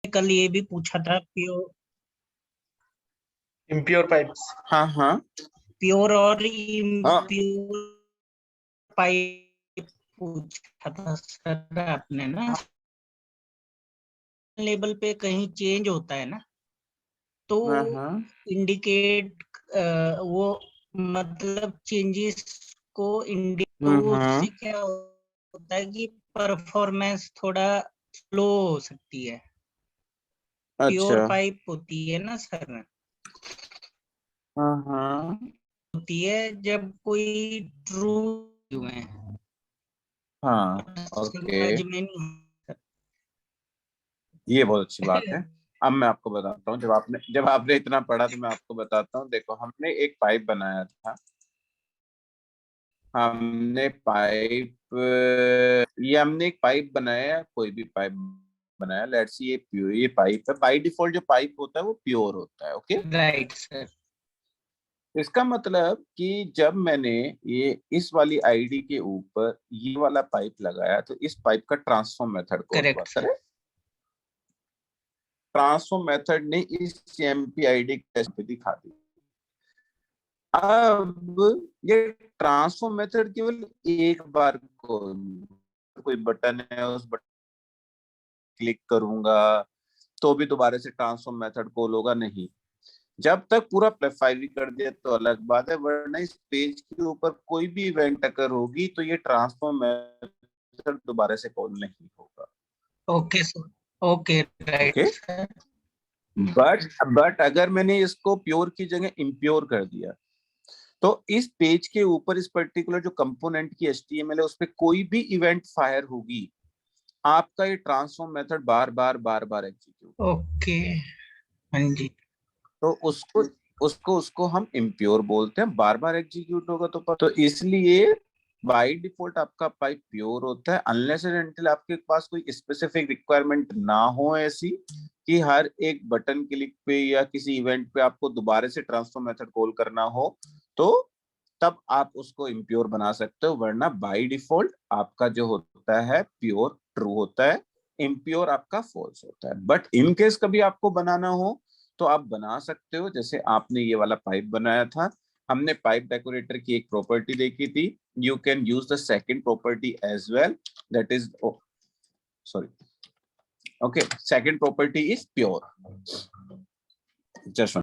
कल ये भी पूछा था प्योर इम्प्योर पाइप्स। हाँ हाँ प्योर और हाँ। इम्प्योर पाइप पूछा था सर आपने ना। लेवल पे कहीं चेंज होता है ना, तो हाँ हाँ इंडिकेट वो मतलब चेंजेस को इंडिकेट, तो हाँ। उससे क्या होता है कि परफॉर्मेंस थोड़ा स्लो हो सकती है। प्योर अच्छा। पाइप होती है ना सर, हाँ हाँ। होती है जब कोई ट्रू है, हाँ ओके, समझ में नहीं। ये बहुत अच्छी बात है। अब मैं आपको बताता हूँ, जब आपने इतना पढ़ा तो मैं आपको बताता हूँ। देखो, हमने एक पाइप बनाया था। हमने पाइप ये हमने एक पाइप बनाया, कोई भी पाइप बनाया। लेट्स सी ये प्योर, ये पाइप है। बाय डिफॉल्ट जो पाइप होता है वो प्योर होता है। Okay, right sir. इसका मतलब कि जब मैंने ये इस वाली आईडी के ऊपर ये वाला पाइप लगाया तो इस पाइप का ट्रांसफॉर्म मेथड कॉल हुआ। Correct sir. Correct, transform method ने इस एमपी आईडी पे दिखा दी। अब ये ट्रांसफॉर्म मेथड केवल एक बार को, कोई बटन है उस बटन क्लिक करूंगा तो भी दोबारा से ट्रांसफॉर्म मेथड कॉल होगा नहीं। जब तक पूरा प्लेफाई कर दिया तो अलग बात है, वरना इस पेज के ऊपर कोई भी इवेंट अगर होगी तो ये ट्रांसफॉर्म मेथड दोबारा से कॉल नहीं होगा। Okay sir. Okay okay, right sir. But अगर मैंने इसको प्योर की जगह इम्प्योर कर दिया तो इस पेज के ऊपर इस पर्टिकुलर जो कंपोनेंट की एचटीएमएल है उस पर कोई भी इवेंट फायर होगी, आपका ये ट्रांसफॉर्म मेथड बार बार बार बार एग्जीक्यूट। ओके। हाँ जी। तो उसको उसको उसको हम इम्प्योर बोलते हैं। बार बार एग्जीक्यूट होगा तो इसलिए बाय डिफॉल्ट आपका पाइप प्योर होता है, अनलेस एंड अनटिल आपके पास कोई स्पेसिफिक रिक्वायरमेंट ना हो ऐसी कि हर एक बटन क्लिक पे या किसी इवेंट पे आपको दोबारा से ट्रांसफर मेथड कॉल करना हो, तो तब आप उसको इम्प्योर बना सकते हो। वरना बाय डिफॉल्ट आपका जो होता है प्योर ट्रू होता है, इम्प्योर आपका फॉल्स होता है। बट इन केस कभी आपको बनाना हो तो आप बना सकते हो। जैसे आपने ये वाला पाइप बनाया था, हमने पाइप डेकोरेटर की एक प्रॉपर्टी देखी थी। You can use the second property as well, that is sorry, okay, second property is pure. Just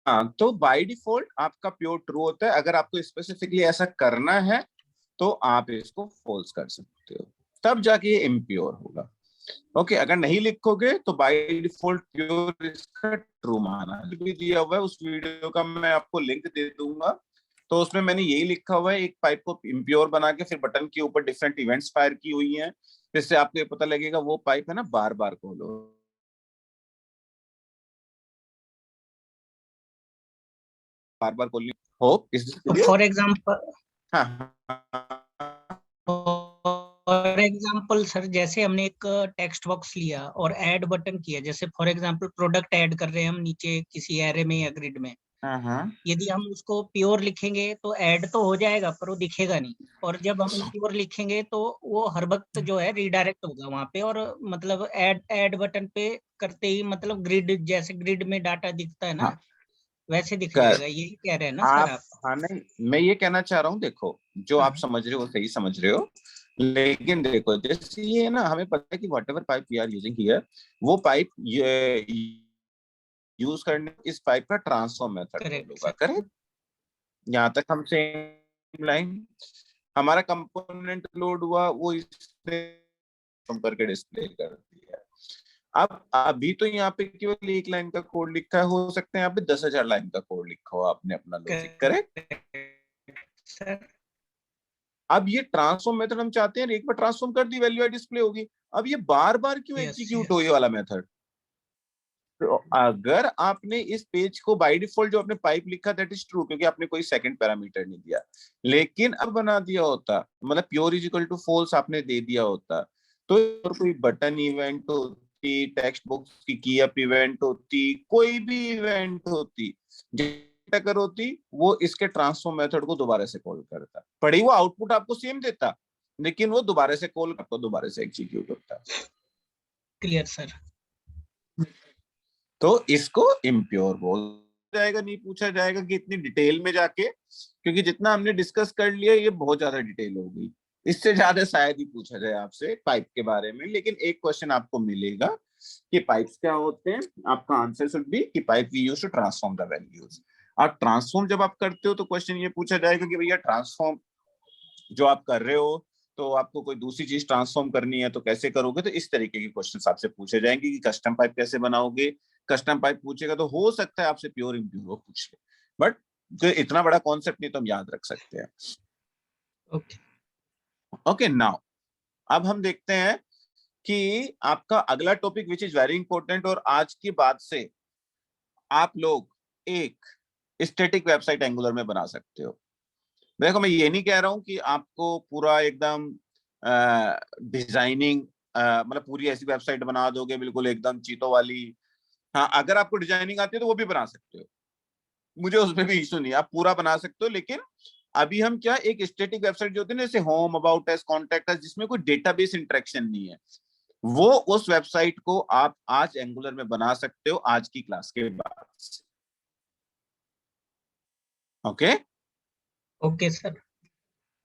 हाँ, तो बाय डिफॉल्ट आपका प्योर ट्रू होता है। अगर आपको स्पेसिफिकली ऐसा करना है तो आप इसको फॉल्स कर सकते हो, तब जाके ये इम्प्योर होगा। ओके, अगर नहीं लिखोगे तो बाय डिफॉल्ट प्योर इसका ट्रू माना भी दिया हुआ है। उस वीडियो का मैं आपको लिंक दे दूंगा। तो उसमें मैंने यही लिखा हुआ है, एक पाइप को इम्प्योर बना के फिर बटन के ऊपर डिफरेंट इवेंट्स फायर की हुई हैं, जिससे आपको ये पता लगेगा वो पाइप है ना बार बार खोलो, बार बार खोलनी। होप इज तो क्लियर। फॉर एग्जांपल, हाँ फॉर एग्जांपल सर, जैसे हमने एक टेक्स्ट बॉक्स लिया और ऐड बटन किया, जैसे फॉर एग्जांपल प्रोडक्ट ऐड कर रहे हैं हम नीचे किसी एरे में या ग्रिड में, हाँ हाँ यदि हम उसको प्योर लिखेंगे तो ऐड तो हो जाएगा पर वो दिखेगा नहीं। और जब हम इम्प्योर लिखेंगे तो वो हर वक्त जो है रीडायरेक्ट होगा वहां पे, और मतलब ऐड ऐड बटन पे करते ही मतलब ग्रिड, जैसे ग्रिड में डाटा दिखता है ना, हाँ। वैसे दिखने कर लगा। यही कह रहे हैं ना सर आप, आप? हाँ नहीं, मैं ये कहना चाह रहा हूँ, देखो जो आप हाँ। समझ रहे हो सही समझ रहे हो। लेकिन देखो, जैसे ये ना, हमें पता है कि whatever pipe we are using here, वो पाइप यूज करने इस पाइप का ट्रांसफॉर्म मेथड कॉल करेक्ट होगा। सर। करेक्ट, यहाँ तक हम सेम लाइन। हमारा कंपोनेंट लोड हुआ, वो इसने करके डिस्प्ले कर दिया। अब अभी तो यहाँ पे केवल एक लाइन का कोड लिखा है, हो सकता है यहाँ पे 10,000 लाइन का कोड लिखा हो आपने अपना लॉजिक। Correct, correct sir. अब ये ट्रांसफॉर्म मेथड हम चाहते हैं एक बार ट्रांसफॉर्म कर दी वैल्यू डिस्प्ले होगी। अब ये बार बार क्यों यस एग्जीक्यूट हो यस। ये वाला मेथड? अगर आपने इस पेज को बाय डिफॉल्ट जो आपने पाइप लिखा दैट इज ट्रू, क्योंकि आपने कोई सेकंड पैरामीटर नहीं दिया, लेकिन अब बना दिया होता, मतलब pure is equal to false आपने दे दिया होता, तो और कोई बटन इवेंट होती, टेक्स्ट बॉक्स की अप इवेंट होती, कोई भी इवेंट होती, अगर होती, वो इसके ट्रांसफॉर्म मेथड को दोबारा से कॉल करता, पड़ी वो आउटपुट आपको सेम देता, लेकिन वो दोबारा से कॉल आपको दोबारा से एग्जीक्यूट होता। Clear sir. तो इसको इम्प्योर बोल जाएगा, नहीं पूछा जाएगा कि इतनी डिटेल में जाके, क्योंकि जितना हमने डिस्कस कर लिया ये बहुत ज्यादा डिटेल हो गई, इससे ज्यादा शायद ही पूछा जाए आपसे पाइप के बारे में। लेकिन एक क्वेश्चन आपको मिलेगा कि पाइप्स क्या होते हैं, आपका आंसर शुड बी कि pipe we use to transform the values. और ट्रांसफॉर्म जब आप करते हो तो क्वेश्चन ये पूछा जाएगा कि भैया ट्रांसफॉर्म जो आप कर रहे हो, तो आपको कोई दूसरी चीज ट्रांसफॉर्म करनी है तो कैसे करोगे, तो इस तरीके के क्वेश्चन आपसे पूछे जाएंगे कि कस्टम पाइप कैसे बनाओगे। कस्टम पाइप पूछेगा तो हो सकता है आपसे प्योर इम्प्योर पूछ ले, बट इतना बड़ा कॉन्सेप्ट नहीं तो हम याद रख सकते हैं। ओके ओके नाउ अब हम देखते हैं कि आपका अगला topic which is very important, और आज के बाद से आप लोग एक स्टैटिक वेबसाइट एंगुलर में बना सकते हो। देखो मैं ये नहीं कह रहा हूं कि आपको पूरा एकदम डिजाइनिंग मतलब पूरी ऐसी वेबसाइट बना दोगे बिल्कुल एकदम चीतों वाली। हाँ, अगर आपको डिजाइनिंग आती है तो वो भी बना सकते हो, मुझे उसमें भी इशू नहीं है, आप पूरा बना सकते हो। लेकिन अभी हम क्या, एक स्टैटिक वेबसाइट जो होती है ना, जैसे home, about us, contact us, जिसमें कोई डेटाबेस इंटरेक्शन नहीं है, वो उस वेबसाइट को आप आज एंगुलर में बना सकते हो आज की क्लास के बाद। Okay okay sir.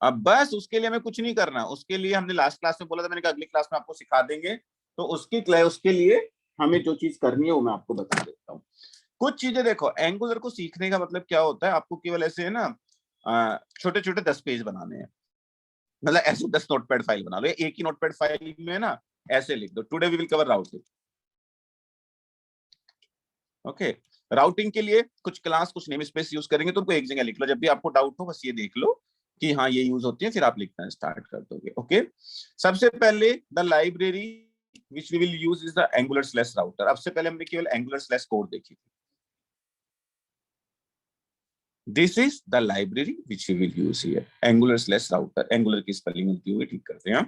अब बस उसके लिए हमें कुछ नहीं करना, उसके लिए हमने लास्ट क्लास में बोला था, मैंने कहा अगली क्लास में आपको सिखा देंगे, तो उसके लिए हमें जो चीज करनी है वो मैं आपको बता देता हूँ। कुछ चीजें देखो, एंगुलर को सीखने का मतलब क्या होता है, आपको केवल ऐसे है ना छोटे छोटे 10 पेज बनाने हैं, मतलब ऐसे 10 नोटपैड फाइल बना लो, एक ही नोटपैड फाइल में ना ऐसे लिख दो, today we will cover routing. Okay, routing के लिए कुछ क्लास कुछ नेम स्पेस यूज करेंगे, तो उनको एक जगह लिख लो, जब भी आपको डाउट हो बस ये देख लो कि हाँ ये यूज होती है, फिर आप लिखना स्टार्ट कर दोगे। ओके, सबसे पहले the library which we will use is the angular slash router। अब से पहले हमने केवल angular slash code देखी थी, this is the library which we will use here, angular slash router। angular की स्पेलिंग गलती हुई, ठीक करते हैं।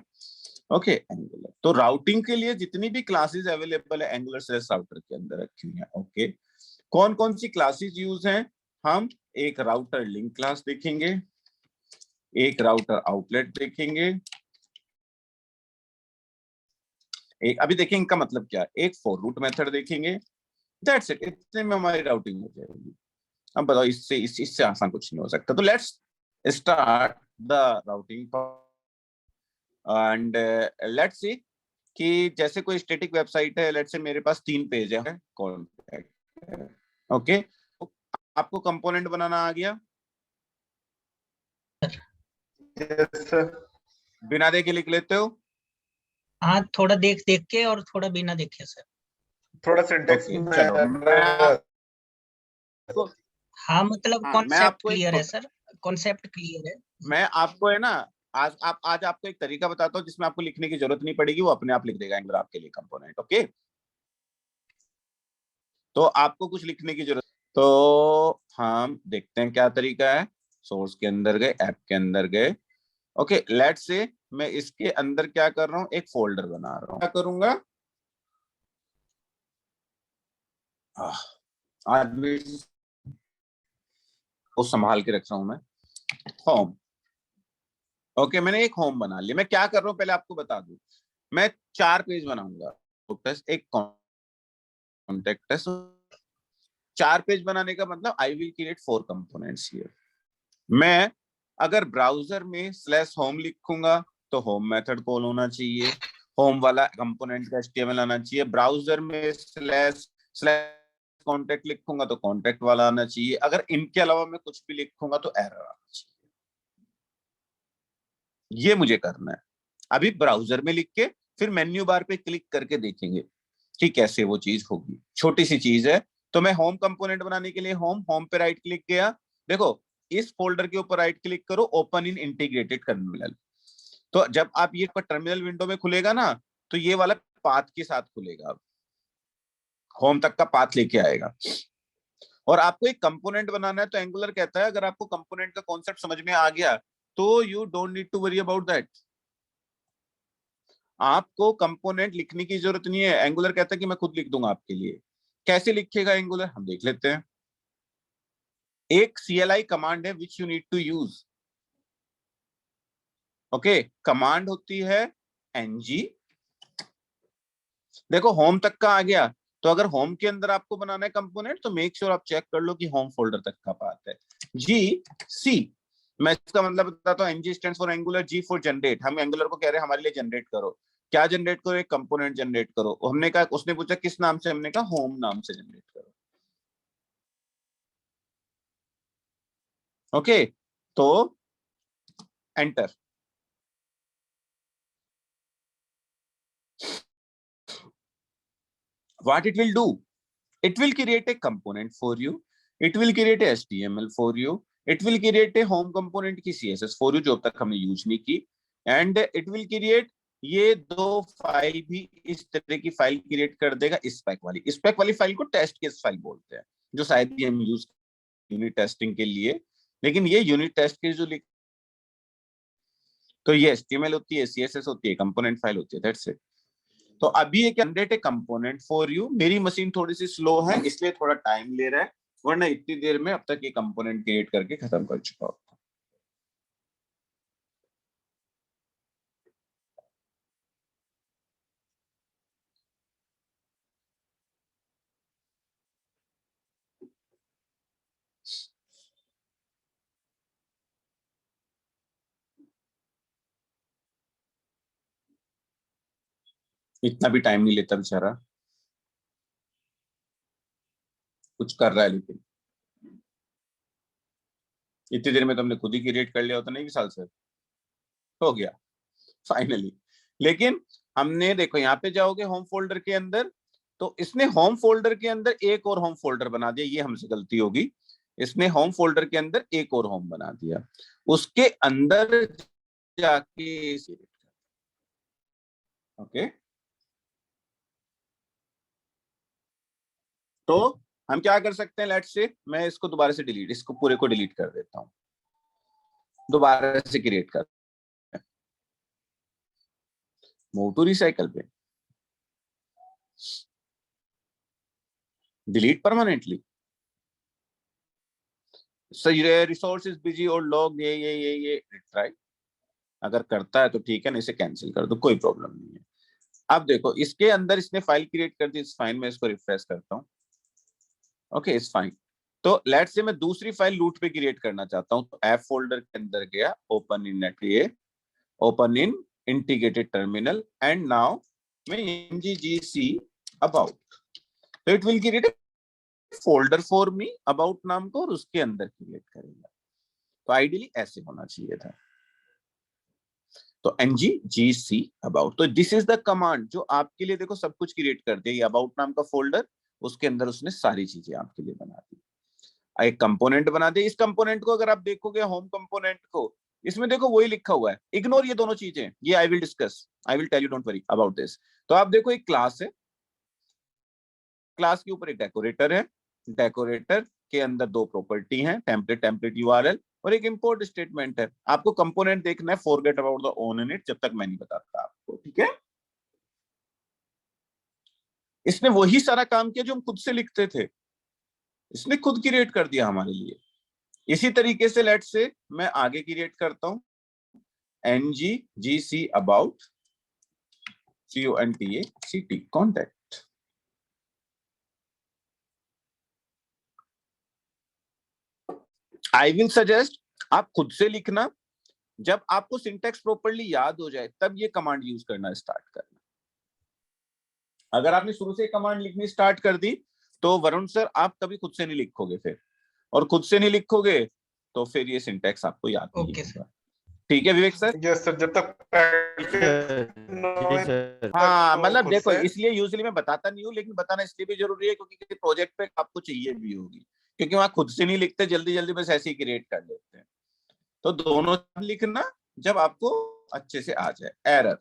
ओके एंगुलर, तो राउटिंग के लिए जितनी भी क्लासेस अवेलेबल है एंगुलर स्लैश राउटर के अंदर रखी हुई है। ओके, कौन कौन सी क्लासेस यूज हैं, हम एक राउटर लिंक क्लास देखेंगे, एक राउटर आउटलेट देखेंगे, एक अभी देखेंगे इनका मतलब क्या है, एक फॉर रूट मेथड देखेंगे, दैट्स इट, इतने में हमारी राउटिंग हो जाएगी। अब बताओ इससे आसान कुछ नहीं हो सकता। तो let's start the routing and let's see कि जैसे कोई स्टैटिक वेबसाइट है, लेट्स से मेरे पास 3 पेज है, कॉन्टैक्ट। ओके, आपको कंपोनेंट बनाना आ गया? Yes sir. बिना देखे लिख लेते हो? हाँ, थोड़ा देख देख के और थोड़ा बिना देखे सर। थोड़ा सिंटेक्स ओके, में चलो हाँ मतलब मैं कॉन्सेप्ट आपको क्लियर है सर, कॉन्सेप्ट क्लियर है। मैं आपको है ना आज आपको एक तरीका बताता हूँ जिसमें आपको लिखने की जरूरत नहीं पड़ेगी, वो अपने आप लिख देगा एंगुलर आपके लिए कंपोनेंट। ओके, तो आपको कुछ लिखने की जरूरत, तो हम देखते हैं क्या तरीका है। सोर्स के अंदर गए, ऐप के अंदर गए। ओके, लेट्स से मैं इसके अंदर क्या कर रहा हूँ, एक फोल्डर बना रहा हूँ। क्या करूंगा, आज भी वो संभाल के रख रहा हूं मैं, होम। ओके, मैंने एक होम बना लिया। मैं क्या कर रहा हूँ पहले आपको बता दूं, मैं 4 पेज बनाऊंगा, एक कॉन्टेक्ट, 4 पेज बनाने का मतलब I will create 4 components here. मैं अगर ब्राउजर में स्लैश होम लिखूंगा तो होम मेथड कॉल होना चाहिए, होम वाला कंपोनेंट का एचटीएमएल आना चाहिए। ब्राउजर में स्लैश स्लैश कॉन्टेक्ट लिखूंगा तो कॉन्टेक्ट वाला आना चाहिए। अगर इनके अलावा मैं कुछ भी लिखूंगा तो एरर आना चाहिए। ये मुझे करना है। अभी ब्राउजर में लिख के फिर मेन्यू बार पे क्लिक करके देखेंगे कि कैसे वो चीज होगी। छोटी सी चीज है। तो मैं होम कंपोनेंट बनाने के लिए होम पे राइट क्लिक किया, देखो इस फोल्डर के ऊपर राइट क्लिक करो, ओपन इन इंटीग्रेटेड टर्मिनल। तो जब आप ये टर्मिनल विंडो में खुलेगा ना, तो ये वाला पाथ के साथ खुलेगा। अब होम तक का पाथ लेके आएगा। और आपको एक कंपोनेंट बनाना है तो एंगुलर कहता है अगर आपको कंपोनेंट का कॉन्सेप्ट समझ में आ गया तो you don't need to worry about that, आपको कंपोनेंट लिखने की जरूरत नहीं है। एंगुलर कहता है कि मैं खुद लिख दूंगा आपके लिए। कैसे लिखेगा एंगुलर, हम देख लेते हैं। एक CLI कमांड है which you need to use. Okay, command होती है ng। देखो होम तक का आ गया, तो अगर होम के अंदर आपको बनाना है कंपोनेंट तो मेक श्योर आप चेक कर लो कि होम फोल्डर तक का पाथ है। GC, मैं इसका मतलब बताता हूँ। NG stands for angular, G for generate. हम एंगुलर को कह रहे हैं हमारे लिए जनरेट करो। क्या जनरेट करो, एक कंपोनेंट जनरेट करो। हमने कहा, उसने पूछा किस नाम से, हमने कहा होम नाम से जनरेट करो। ओके, तो enter. What it will do? It will create a component for you. It will create a HTML for you. It will create a home component की CSS for you जो अब तक हमने use नहीं की। And it will create ये दो file भी इस तरह की फाइल क्रिएट कर देगा। स्पेक वाली फाइल को टेस्ट केस फाइल बोलते हैं, जो शायद ही हम यूज यूनिट टेस्टिंग के लिए। लेकिन ये यूनिट टेस्ट केस जो लिख, तो ये HTML होती है, CSS होती है, कंपोनेंट फाइल होती है। That's it. तो अभी एक generate a component for you. मेरी मशीन थोड़ी सी स्लो है इसलिए थोड़ा टाइम ले रहा है, वरना इतनी देर में अब तक ये कंपोनेंट क्रिएट करके खत्म कर चुका हूं। इतना भी टाइम नहीं लेता बेचारा, कुछ कर रहा है। लेकिन इतनी देर में तुमने खुद ही क्रिएट कर लिया होता, नहीं साल से हो गया फाइनली। लेकिन हमने देखो यहाँ पे जाओगे होम फोल्डर के अंदर, तो इसने होम फोल्डर के अंदर एक और होम फोल्डर बना दिया। ये हमसे गलती होगी, इसने होम फोल्डर के अंदर एक और होम बना दिया, उसके अंदर जाके। ओके, तो हम क्या कर सकते हैं, लेट्स से मैं इसको दोबारा से डिलीट, इसको पूरे को डिलीट कर देता हूं, दोबारा से क्रिएट कर, मूव टू रिसाइकल पे, delete permanently. Resource is busy और लॉग ये रिट्राई अगर करता है तो ठीक है, नहीं इसे कैंसिल कर दो, कोई प्रॉब्लम नहीं है। अब देखो इसके अंदर इसने फाइल क्रिएट कर दी। इस फाइल में इसको रिफ्रेश करता हूँ। ओके, इस फाइन। तो लेट्स से मैं दूसरी फाइल लूट पे क्रिएट करना चाहता हूँ, तो एफ फोल्डर के अंदर गया, ओपन इन नेट, ये open in integrated terminal, and now मैं nggc अबाउट, तो it will create folder for me about नाम को, और उसके अंदर क्रिएट करेगा। तो आइडियली ऐसे होना चाहिए था। तो nggc अबाउट, तो दिस इज द कमांड जो आपके लिए देखो सब कुछ क्रिएट कर दिया। ये अबाउट नाम का फोल्डर, उसके अंदर उसने सारी चीजें आपके लिए बना दी, एक कंपोनेंट बना दिया। इस कंपोनेंट को अगर आप देखोगे होम कंपोनेंट को, इसमें देखो वही लिखा हुआ है, इग्नोर ये दोनों चीजें, ये I will discuss, I will tell you, don't worry about this. तो आप देखो एक क्लास है, क्लास के ऊपर एक डेकोरेटर है, डेकोरेटर के अंदर दो प्रॉपर्टी हैं, टेम्पलेट URL, और एक इंपोर्ट स्टेटमेंट है। आपको कंपोनेंट देखना है, forget about the own in it, जब तक मैं नहीं बताता आपको, ठीक है। इसने वही सारा काम किया जो हम खुद से लिखते थे, इसने खुद क्रिएट कर दिया हमारे लिए। इसी तरीके से लेट से मैं आगे क्रिएट करता हूं, nggc about contact contact. I will suggest आप खुद से लिखना, जब आपको सिंटैक्स प्रॉपर्ली याद हो जाए तब ये कमांड यूज करना स्टार्ट करना। अगर आपने शुरू से कमांड लिखनी स्टार्ट कर दी तो वरुण सर आप कभी खुद से नहीं लिखोगे फिर, और खुद से नहीं लिखोगे तो फिर ये सिंटैक्स आपको याद नहीं होगा। ठीक है विवेक सर? यस सर, जब तक हाँ, मतलब देखो इसलिए यूजुअली मैं बताता नहीं हूँ, लेकिन बताना इसलिए भी जरूरी है क्योंकि प्रोजेक्ट पे आपको चाहिए भी होगी, क्योंकि वहां खुद से नहीं लिखते, जल्दी जल्दी बस ऐसे ही क्रिएट कर लेते हैं। तो दोनों लिखना जब आपको अच्छे से आ जाए। एरर,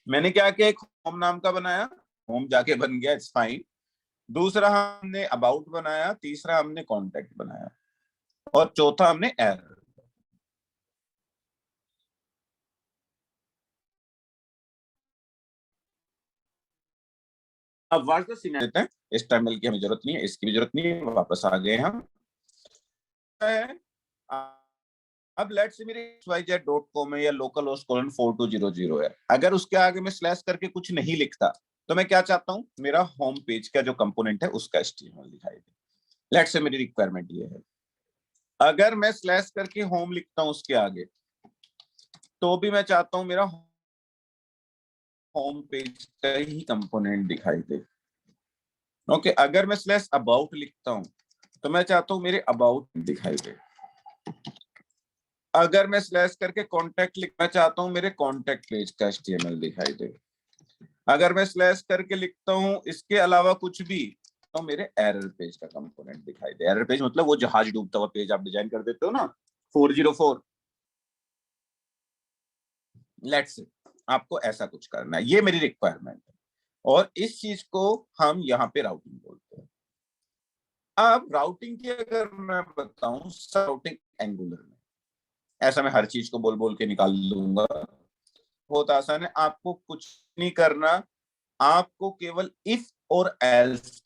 मैंने क्या किया, एक होम नाम का बनाया, होम जाके बन गया, इट्स फाइन। दूसरा हमने अबाउट बनाया, तीसरा हमने कॉन्टेक्ट बनाया, और चौथा हमने एरर। अब वर्ड का सीन देते हैं, HTML की हमें जरूरत नहीं है, इसकी भी जरूरत नहीं है, वापस आ गए हम। अब लेट्स से मेरे xyz.com है या localhost:4200 है, अगर उसके आगे मैं स्लैश करके कुछ नहीं लिखता तो मैं क्या चाहता हूं, मेरा होम पेज का जो कंपोनेंट है उसका HTML दिखाई दे। लेट्स से मेरी रिक्वायरमेंट ये है, अगर मैं स्लैश करके होम लिखता हूं उसके आगे, तो भी मैं चाहता हूं मेरा होम पेज का ही कंपोनेंट दिखाई दे। ओके, अगर मैं स्लैश अबाउट लिखता हूं तो मैं चाहता हूं मेरे अबाउट दिखाई दे। अगर मैं स्लैश करके कॉन्टेक्ट लिखना चाहता हूं, मेरे कॉन्टेक्ट पेज का HTML दिखाई दे। अगर मैं स्लैश करके लिखता हूं इसके अलावा कुछ भी, तो मेरे एरर पेज का कंपोनेंट दिखाई दे। एरर पेज मतलब वो जहाज डूबता हुआ पेज आप डिजाइन कर देते हो ना, 404। लेट्स से आपको ऐसा कुछ करना है, ये मेरी रिक्वायरमेंट है, और इस चीज को हम यहाँ पे राउटिंग बोलते हैं। अब राउटिंग की अगर मैं बताऊं, राउटिंग एंगुलर में, ऐसा मैं हर चीज को बोल बोल के निकाल लूंगा, बहुत आसान है, आपको कुछ नहीं करना, आपको केवल इफ और एल्स,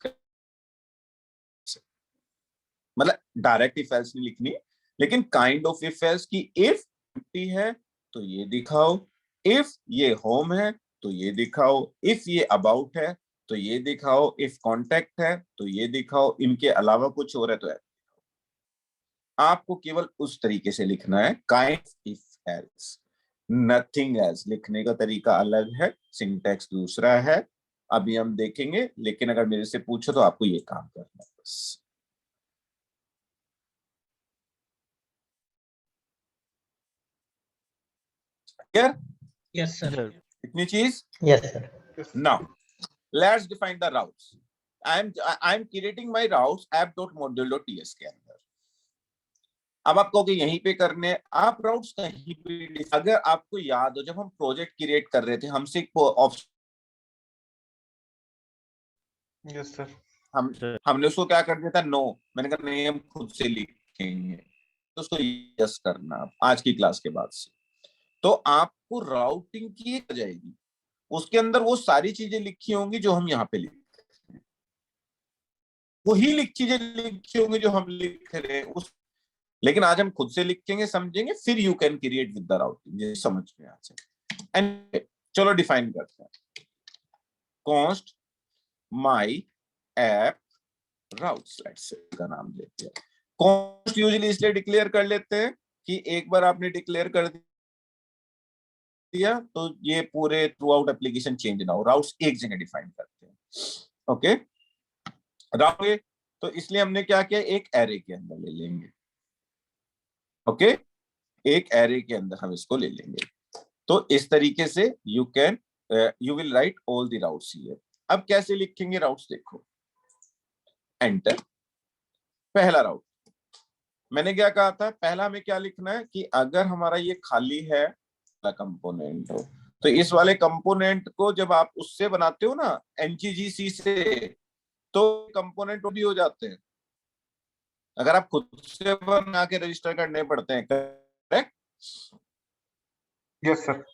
मतलब डायरेक्ट इफ एल्स नहीं लिखनी, लेकिन काइंड ऑफ इफ एल्स की, इफ एम्प्टी है तो ये दिखाओ, इफ ये होम है तो ये दिखाओ, इफ ये अबाउट है तो ये दिखाओ, इफ कॉन्टेक्ट है तो ये दिखाओ, इनके अलावा कुछ और है तो आपको केवल उस तरीके से लिखना है, kind if else, nothing else. लिखने का तरीका अलग है, सिंटैक्स दूसरा है, अभी हम देखेंगे, लेकिन अगर मेरे से पूछो तो आपको ये काम करना है बस। क्लियर? Yes sir. इतनी चीज? Yes, sir. Now let's define the routes. I am creating my routes app.module.ts के अंदर। अब आप कहोगे यहीं पे करने, आप राउट्स कहीं पे, अगर आपको याद हो जब हम प्रोजेक्ट क्रिएट कर रहे थे, हमसे एक ऑप्शन, यस सर। हमने उसको क्या कर दिया था, नो। मैंने कहा नहीं, हम खुद से लिखेंगे, तो उसको यस करना आज की क्लास के बाद से। तो आपको राउटिंग की जाएगी, उसके अंदर वो सारी चीजें लिखी होंगी जो हम यहाँ पे लिखते हैं, वही चीजें लिखी होंगी जो हम लिख रहे हैं उस, लेकिन आज हम खुद से लिखेंगे, समझेंगे, फिर you can create with the routing, ये समझ में आ जाए। एंड चलो डिफाइन करते हैं, const my app routes, let's का नाम देते हैं। कॉन्स्ट यूजुअली इसलिए डिक्लेयर कर लेते हैं कि एक बार आपने डिक्लेयर कर दिया तो ये पूरे थ्रू आउट एप्लीकेशन चेंज ना हो, राउट्स एक जगह डिफाइन करते हैं। ओके, राउट तो इसलिए हमने क्या किया, एक एरे के अंदर ले लेंगे। ओके, एक एरे के अंदर हम इसको ले लेंगे, तो इस तरीके से you will write all the routes here. अब कैसे लिखेंगे राउट्स, देखो, एंटर, पहला राउट। मैंने क्या कहा था, पहला हमें क्या लिखना है कि अगर हमारा ये खाली है कंपोनेंट हो, तो इस वाले कंपोनेंट को जब आप उससे बनाते हो ना, NGGC से, तो कंपोनेंट भी हो जाते हैं, अगर आप खुद से बना के रजिस्टर करने पड़ते हैं, करेक्ट? Yes sir.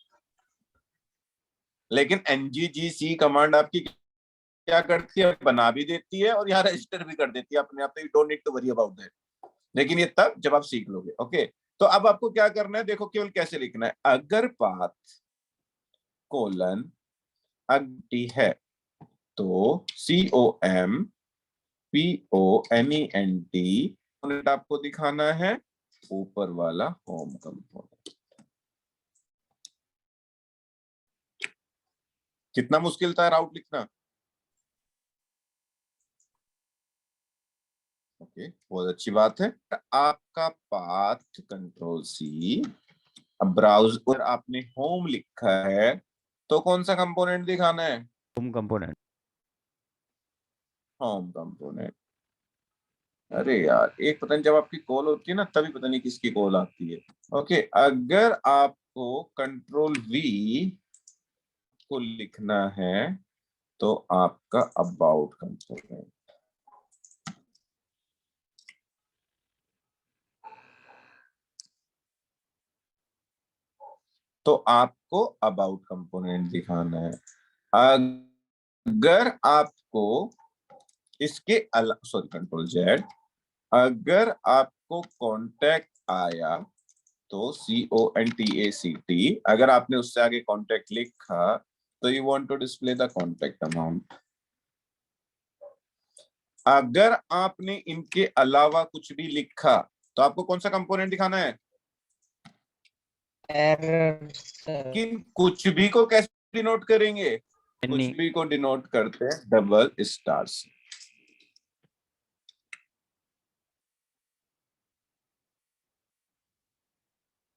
लेकिन NGGC कमांड आपकी क्या करती है, बना भी देती है और यहाँ रजिस्टर भी कर देती है अपने आप, you don't need to worry about that. लेकिन ये तब जब आप सीख लोगे। ओके, तो अब आपको क्या करना है, देखो केवल कैसे लिखना है, अगर पाथ कोलन अगटी है तो COMPONENT आपको दिखाना है, ऊपर वाला होम कंपोनेंट। कितना मुश्किल था राउट लिखना? ओके, बहुत अच्छी बात है। आपका पाथ कंट्रोल C, अब ब्राउजर आपने होम लिखा है तो कौन सा कंपोनेंट दिखाना है, होम कंपोनेंट। Home component. अरे यार, एक पता नहीं जब आपकी कॉल होती है ना, तभी पता नहीं किसकी कॉल आती है। ओके, अगर आपको कंट्रोल V को लिखना है तो आपका अबाउट कंपोनेंट, तो आपको अबाउट कंपोनेंट दिखाना है। अगर आपको इसके अलावा, सॉरी कंट्रोल जेड, अगर आपको कॉन्टैक्ट आया तो CONTACT, अगर आपने उससे आगे कॉन्टैक्ट लिखा तो you want to display the contact amount. अगर आपने इनके अलावा कुछ भी लिखा तो आपको कौन सा कंपोनेंट दिखाना है? एरर कि कुछ भी को कैसे डिनोट करेंगे? कुछ भी को डिनोट करते हैं डबल स्टार से।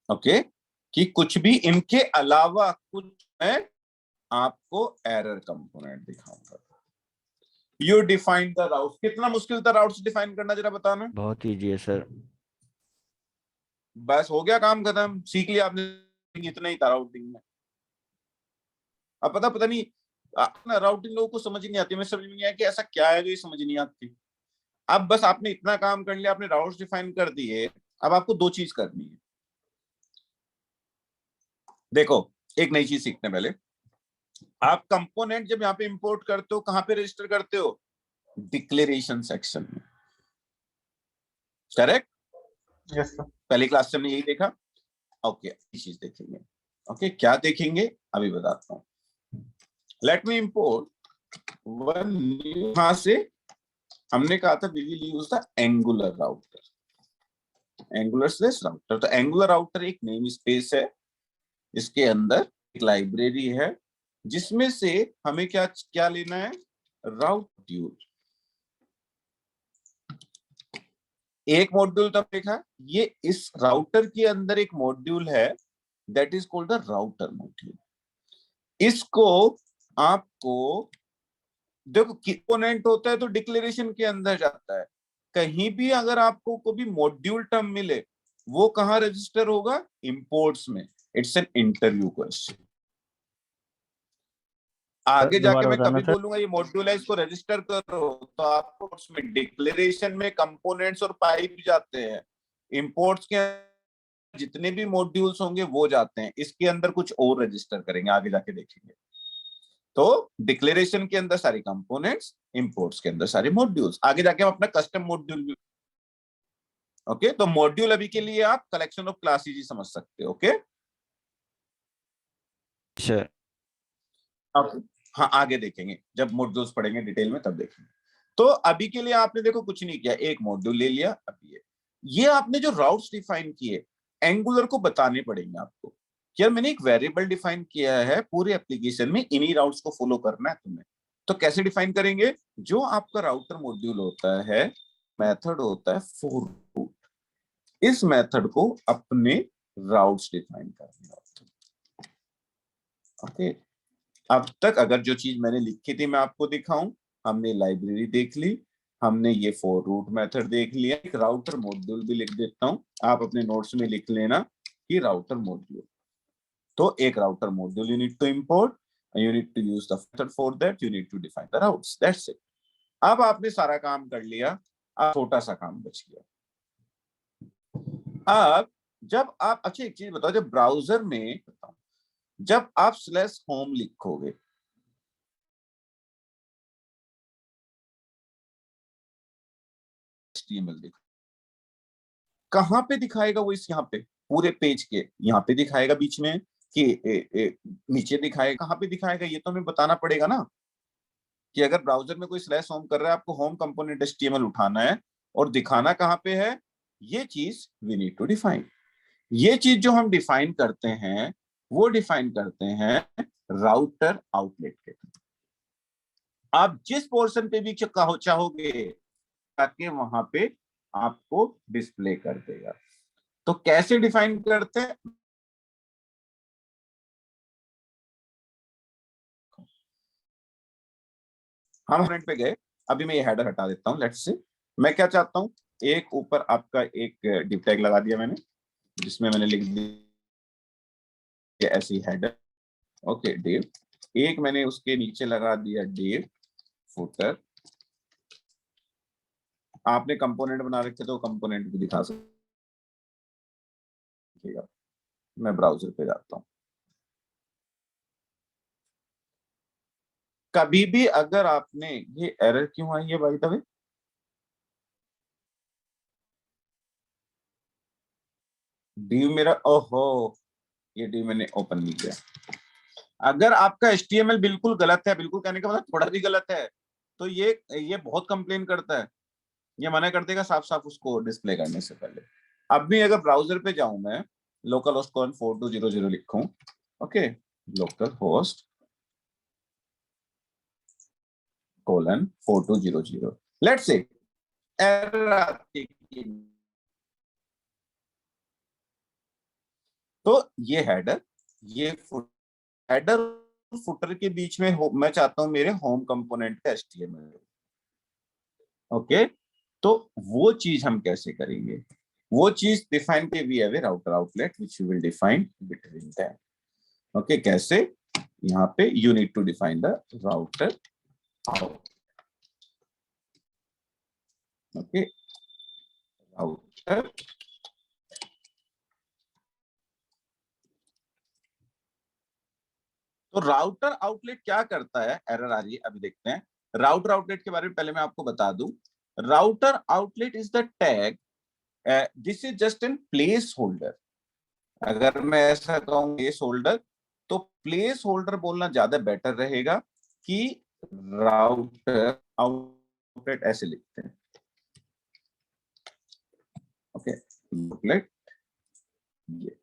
ओके, कि कुछ भी इनके अलावा कुछ है, आपको एरर कंपोनेंट दिखाऊंगा। यू डिफाइन द राउट। कितना मुश्किल था राउट्स डिफाइन करना, जरा बताना। बहुत इजी है सर। बस हो गया काम खत्म, सीख लिया आपने, इतना ही था राउटिंग में। अब पता नहीं ना, राउटिंग लोगों को समझ ही नहीं आती, मैं समझ में नहीं आया कि ऐसा क्या है जो ये समझ नहीं आती। अब बस आपने इतना काम कर लिया, आपने राउट्स डिफाइन कर दिए, अब आपको दो चीज करनी है। देखो, एक नई चीज सीखने पहले, आप कंपोनेंट जब यहाँ पे इंपोर्ट करते हो कहां पे रजिस्टर करते हो? डिक्लेरेशन सेक्शन में, करेक्ट? Yes sir. पहली क्लास से हमने यही देखा। ओके, चीज देखेंगे। ओके, क्या देखेंगे अभी बताता हूँ। Let me import one new, यहां से हमने कहा था we will use the Angular router, Angular slash router. तो एंगुलर राउटर एक नेम स्पेस है, इसके अंदर एक लाइब्रेरी है जिसमें से हमें क्या क्या लेना है? राउट मॉड्यूल। एक मॉड्यूल तब देखा, ये इस राउटर के अंदर एक मॉड्यूल है, that is called the router module. इसको आपको देखो, कंपोनेंट होता है तो डिक्लेरेशन के अंदर जाता है। कहीं भी अगर आपको कोई मॉड्यूल टर्म मिले, वो कहां रजिस्टर होगा? इंपोर्ट्स में। It's an interview question. आगे जाके दोबारा मैं बताना कभी सर। बोलूंगा ये मॉड्यूल है, इसको रजिस्टर करो, तो आपको उसमें डिक्लेरेशन में कंपोनेंट्स और पाइप जाते हैं। इंपोर्ट्स के जितने भी मॉड्यूल्स होंगे वो जाते हैं, इसके अंदर कुछ और रजिस्टर करेंगे, आगे जाके देखेंगे। तो डिक्लेरेशन के अंदर सारी कंपोनेंट्स, इंपोर्ट्स के अंदर सारे मॉड्यूल्स, आगे जाके हम अपना कस्टम मॉड्यूल भी। ओके, तो मॉड्यूल अभी के लिए आप कलेक्शन ऑफ क्लासेस ही समझ सकते हो। Okay sir. हाँ, आगे देखेंगे जब मॉड्यूल्स पढ़ेंगे डिटेल में, तब देखेंगे। तो अभी के लिए आपने देखो कुछ नहीं किया, एक मॉड्यूल ले लिया। अभी ये आपने जो राउट्स डिफाइन किए, एंगुलर को बताने पड़ेंगे आपको। यार मैंने एक वेरिएबल डिफाइन किया है, पूरे एप्लीकेशन में इन्हीं राउट्स को फॉलो करना है तुम्हें। तो कैसे डिफाइन करेंगे? जो आपका राउटर मॉड्यूल होता है, मेथड होता है फॉर रूट, इस मेथड को अपने राउट्स डिफाइन करने होते हैं। ओके, अब तक अगर जो चीज मैंने लिखी थी मैं आपको दिखाऊं, हमने लाइब्रेरी देख ली, हमने ये फॉर रूट मेथड देख लिया, एक राउटर मॉड्यूल भी लिख देता हूं, आप अपने नोट्स में लिख लेना कि राउटर मॉड्यूल। तो एक router module you need to import, you need to use the method for that, you need to define the routes, that's it. अब आपने सारा काम कर लिया, अब छोटा सा काम बच गया। अब जब आप, अच्छा एक चीज बताओ, जब ब्राउजर में, जब आप स्लैश होम लिखोगे, HTML दिखा, कहां पे दिखाएगा वो? इस यहाँ पे पूरे पेज के यहाँ पे दिखाएगा बीच में, कि नीचे दिखाएगा? कहां पे दिखाएगा ये तो हमें बताना पड़ेगा ना। कि अगर ब्राउजर में कोई स्लैश होम कर रहा है, आपको होम कंपोनेंट HTML उठाना है और दिखाना कहां पे है, ये चीज वी नीड टू डिफाइन। ये चीज जो हम डिफाइन करते हैं, वो डिफाइन करते हैं राउटर आउटलेट के। आप जिस पोर्शन पे भी चाहोगे ताकि वहां पे आपको डिस्प्ले कर देगा। तो कैसे डिफाइन करते हैं? हम फ्रंट पे गए, अभी मैं ये हेडर हटा देता हूं। लेट्स से मैं क्या चाहता हूं, एक ऊपर आपका एक डिव टैग लगा दिया मैंने, जिसमें मैंने लिख दिया ऐसी हेडर। ओके, डिव एक मैंने उसके नीचे लगा दिया डिव फुटर। आपने कंपोनेंट बना रखे तो कंपोनेंट भी दिखा सकते। मैं ब्राउजर पे जाता हूं। कभी भी अगर आपने ये एरर क्यों आई है बाय द वे, डिव मेरा, ओहो ये डिव मैंने ओपन नहीं किया। अगर आपका HTML बिल्कुल गलत है, बिल्कुल कहने का मतलब थोड़ा भी गलत है, तो ये बहुत कंप्लेन करता है, ये मना कर देगा साफ साफ उसको डिस्प्ले करने से पहले। अब भी अगर ब्राउजर पे जाऊं मैं, लोकल होस्ट कॉन 4200 लिखूं, okay, local host colon 4200, let's say error आती है, तो ये हेडर, ये हेडर फुटर के बीच में मैं चाहता हूं मेरे होम कंपोनेंट का HTML, ओके। तो वो चीज हम कैसे करेंगे, वो चीज डिफाइन के we have a router outlet which we will define between them, okay. कैसे, यहाँ पे you need to define the router out, okay, router तो राउटर आउटलेट क्या करता है, एरर आ रही है अभी देखते हैं। राउटर आउटलेट के बारे में पहले मैं आपको बता दूं, router outlet is the tag, this is just an place holder. अगर मैं ऐसा कहूं प्लेस होल्डर, तो प्लेस होल्डर बोलना ज्यादा बेटर रहेगा कि राउटर आउटलेट ऐसे लिखते हैं, ओके, आउटलेट ये।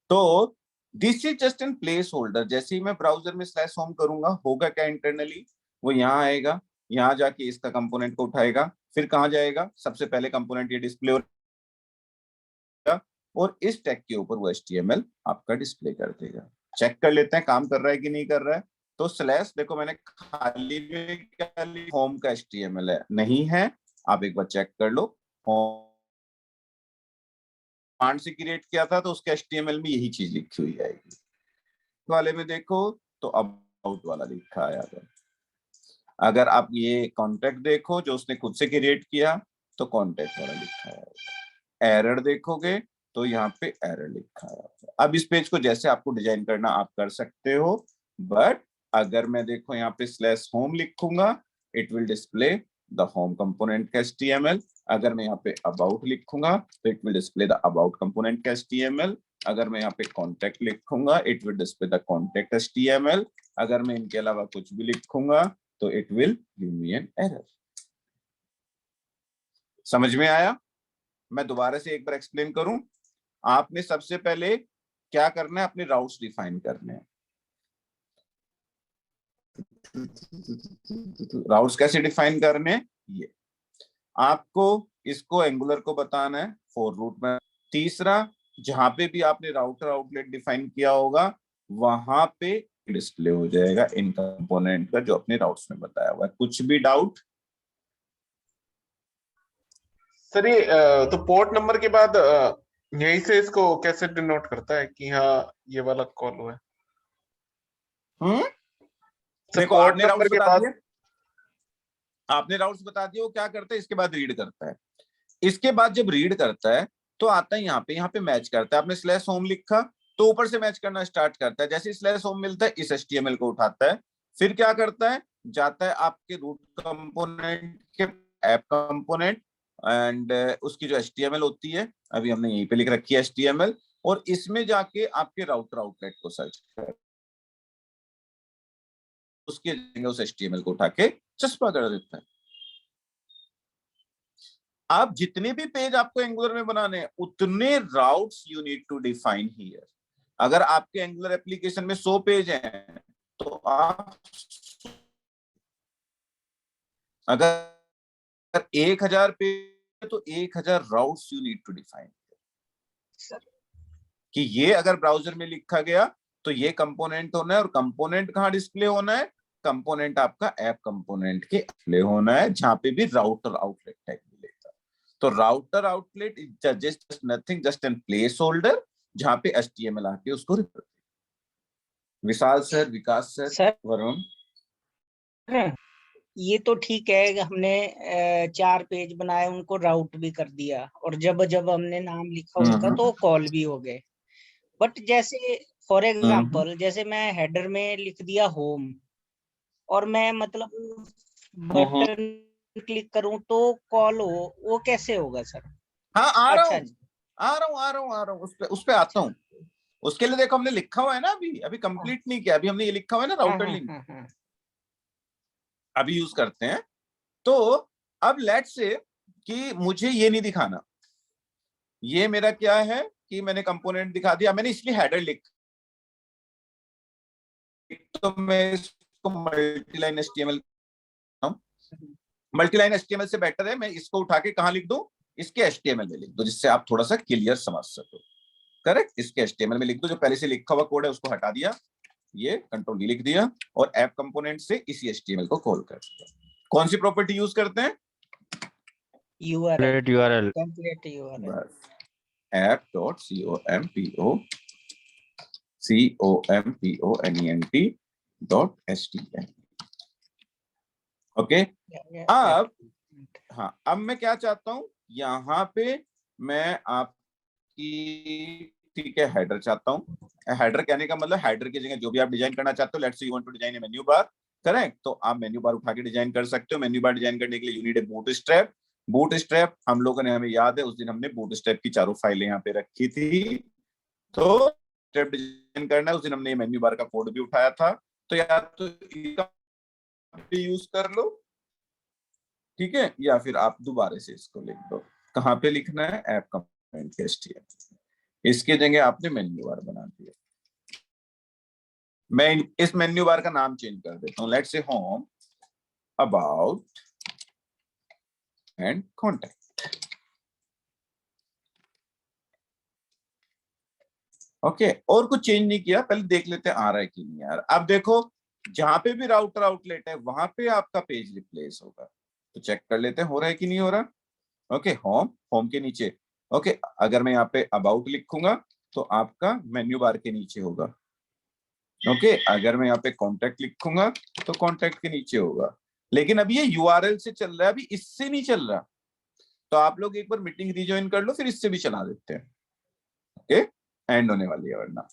तो this is just an place holder. जैसे ही मैं ब्राउजर में स्लैश होम करूंगा, होगा क्या इंटरनली, वो यहाँ आएगा, यहाँ जाके इसका कंपोनेंट को उठाएगा, फिर कहाँ जाएगा, सबसे पहले कंपोनेंट ये डिस्प्ले होगा और इस टैग के ऊपर वो HTML आपका डिस्प्ले कर देगा। चेक कर लेते हैं काम कर रहा है कि नहीं कर रहा है। तो स्लैश देखो मैंने खाली में क्या लिखा, होम का HTML है, नहीं है, आप एक बार चेक कर लो। होम कमांड से क्रिएट किया था तो उसके HTML में यही चीज लिखी हुई आएगी। वाले में देखो तो अबाउट वाला लिखा है। अगर आप ये कॉन्टेक्ट देखो जो उसने खुद से क्रिएट किया तो कॉन्टेक्ट वाला लिखा है। एरर देखोगे तो यहाँ पे एरर लिखा है। अब इस पेज को जैसे आपको डिजाइन करना आप कर सकते हो, बट अगर मैं देखो यहाँ पे स्लैश होम लिखूंगा, it will display the home component का HTML। अगर मैं यहाँ पे अबाउट लिखूंगा तो it will display the about component का HTML। अगर मैं यहाँ पे कॉन्टेक्ट लिखूंगा, it will display the contact HTML। अगर मैं इनके अलावा कुछ भी लिखूंगा तो it will give me an error. समझ में आया? मैं दोबारा से एक बार एक्सप्लेन करूं। आपने सबसे पहले क्या करना है, अपने राउट्स डिफाइन करने हैं। राउट्स कैसे डिफाइन करने हैं, ये आपको इसको एंगुलर को बताना है फॉर रूट में। तीसरा, जहां पे भी आपने राउटर आउटलेट डिफाइन किया होगा वहां पे डिस्प्ले हो जाएगा इन कंपोनेंट का जो अपने राउट्स में बताया हुआ है। कुछ भी डाउट? सर ये तो पोर्ट नंबर के बाद यहीं से इसको कैसे डिनोट करता है कि हाँ ये वाला कॉल हुआ है? सर देखो पोर्ट आपने नंबर राउट्स के बता बाद दिए, आपने राउट्स बता दिए, वो क्या करता है इसके बाद रीड करता है। इसके बाद जब रीड करता है तो आता है यहाँ पे मैच करता है। आपने स्लैश होम लिखा तो ऊपर से मैच करना स्टार्ट करता है। जैसे स्लैश होम मिलता है इस HTML को उठाता है, फिर क्या करता है, जाता है आपके रूट कंपोनेंट के ऐप कंपोनेंट एंड उसकी जो HTML होती है, अभी हमने यहीं पे लिख रखी है HTML, और इसमें जाके आपके राउटर आउटलेट को सर्च कर उसके उस HTML को उठा के चस्पा कर देता है। आप जितने भी पेज आपको एंगुलर में बनाने हैं उतने routes you need to define here. अगर आपके एंगुलर एप्लीकेशन में 100 पेज हैं तो आप अगर 1000 पेज तो 1000 routes you need to define कि ये अगर ब्राउजर में लिखा गया तो ये कंपोनेंट होना है, और कंपोनेंट कहाँ डिस्प्ले होना है, कंपोनेंट आपका ऐप कंपोनेंट के डिस्प्ले होना है जहां पे भी राउटर आउटलेट टैग मिलेगा। तो router outlet is just nothing, just an place holder जहाँ पे HTML आके उसको रिप्रेजेंट। विशाल सर, विकास सर, सर वरुण। ये तो ठीक है, हमने 4 पेज बनाए, उनको राउट भी कर दिया, और जब जब हमने नाम लिखा उनका तो कॉल भी हो गए। बट जैसे फॉर एग्जांपल, जैसे मैं हेडर में लिख दिया होम, और मैं मतलब बटन क्लिक करूं तो कॉल हो, वो कैसे होगा सर? हाँ, आ रहा अच्छा हूँ, जी, आ रहा हूँ उस पे आता हूँ। उसके लिए देखो हमने लिखा हुआ है ना, अभी कंप्लीट नहीं किया, अभी हमने ये लिखा हुआ है ना, राउटर लिंक अभी यूज करते हैं। तो अब लेट्स से कि मुझे ये नहीं दिखाना, ये मेरा क्या है कि मैंने कंपोनेंट दिखा दिया, मैंने इसलिए हेडर लिख, तो मैं इसको मल्टीलाइन एचटीएमएल, मल्टीलाइन एचटीएमएल से बेटर है मैं इसको उठा के कहां लिख दूं, इसके एचटीएमएल में लिख दो, जिससे आप थोड़ा सा क्लियर समझ सको। करेक्ट, इसके एचटीएमएल में लिख दो, जो पहले से लिखा हुआ कोड है उसको हटा दिया, ये कंट्रोल डी लिख दिया, और ऐप कंपोनेंट से इसी एचटीएमएल को कॉल कर दिया। कौन सी प्रॉपर्टी यूज करते हैं? यूआरएल, टेम्पलेट यूआरएल, बस app.component.html। ओके, अब हाँ, अब मैं क्या चाहता हूं, यहाँ पे मैं आपकी, ठीक है, हेडर चाहता हूं। हेडर कहने का मतलब हेडर की जगह जो भी आप डिजाइन करना चाहते हो, let's say you want to design a menu bar, correct, तो आप मेन्यू बार उठा के डिजाइन कर सकते हो। मेन्यू बार डिजाइन करने के लिए you need a bootstrap. Bootstrap हम लोगों ने, हमें याद है उस दिन हमने बूटस्ट्रैप की चारों फाइलें यहाँ पे रखी थी, तो स्ट्रैप डिजाइन करना है, उस दिन हमने मेन्यू बार का कोड भी उठाया था। तो या तो यूज कर लो, ठीक है, या फिर आप दोबारा से इसको लिख दो। कहाँ पे लिखना है? ऐप कंपोनेंट के एचटीएमएल। इसके जगह आपने मेन्यू बार बना दिया। मैं इस मेन्यू बार का नाम चेंज कर देता हूँ, let's say home, about and contact. Okay, और कुछ चेंज नहीं किया, पहले देख लेते हैं आ रहा है कि नहीं यार। अब देखो, जहां पे भी राउटर आउटलेट है वहां पे आपका पेज रिप्लेस होगा, तो चेक कर लेते हैं हो रहा है कि नहीं हो रहा। ओके, होम के नीचे, ओके, अगर मैं यहाँ पे अबाउट लिखूंगा तो आपका मेन्यू बार के नीचे होगा। ओके, अगर मैं यहाँ पे कॉन्टैक्ट लिखूंगा तो कॉन्टैक्ट के नीचे होगा। लेकिन अभी ये यूआरएल से चल रहा है, अभी इससे नहीं चल रहा, तो आप लोग एक बार मीटिंग रिज्वाइन कर लो, फिर इससे भी चला देते हैं। ओके, एंड होने वाली है वरना।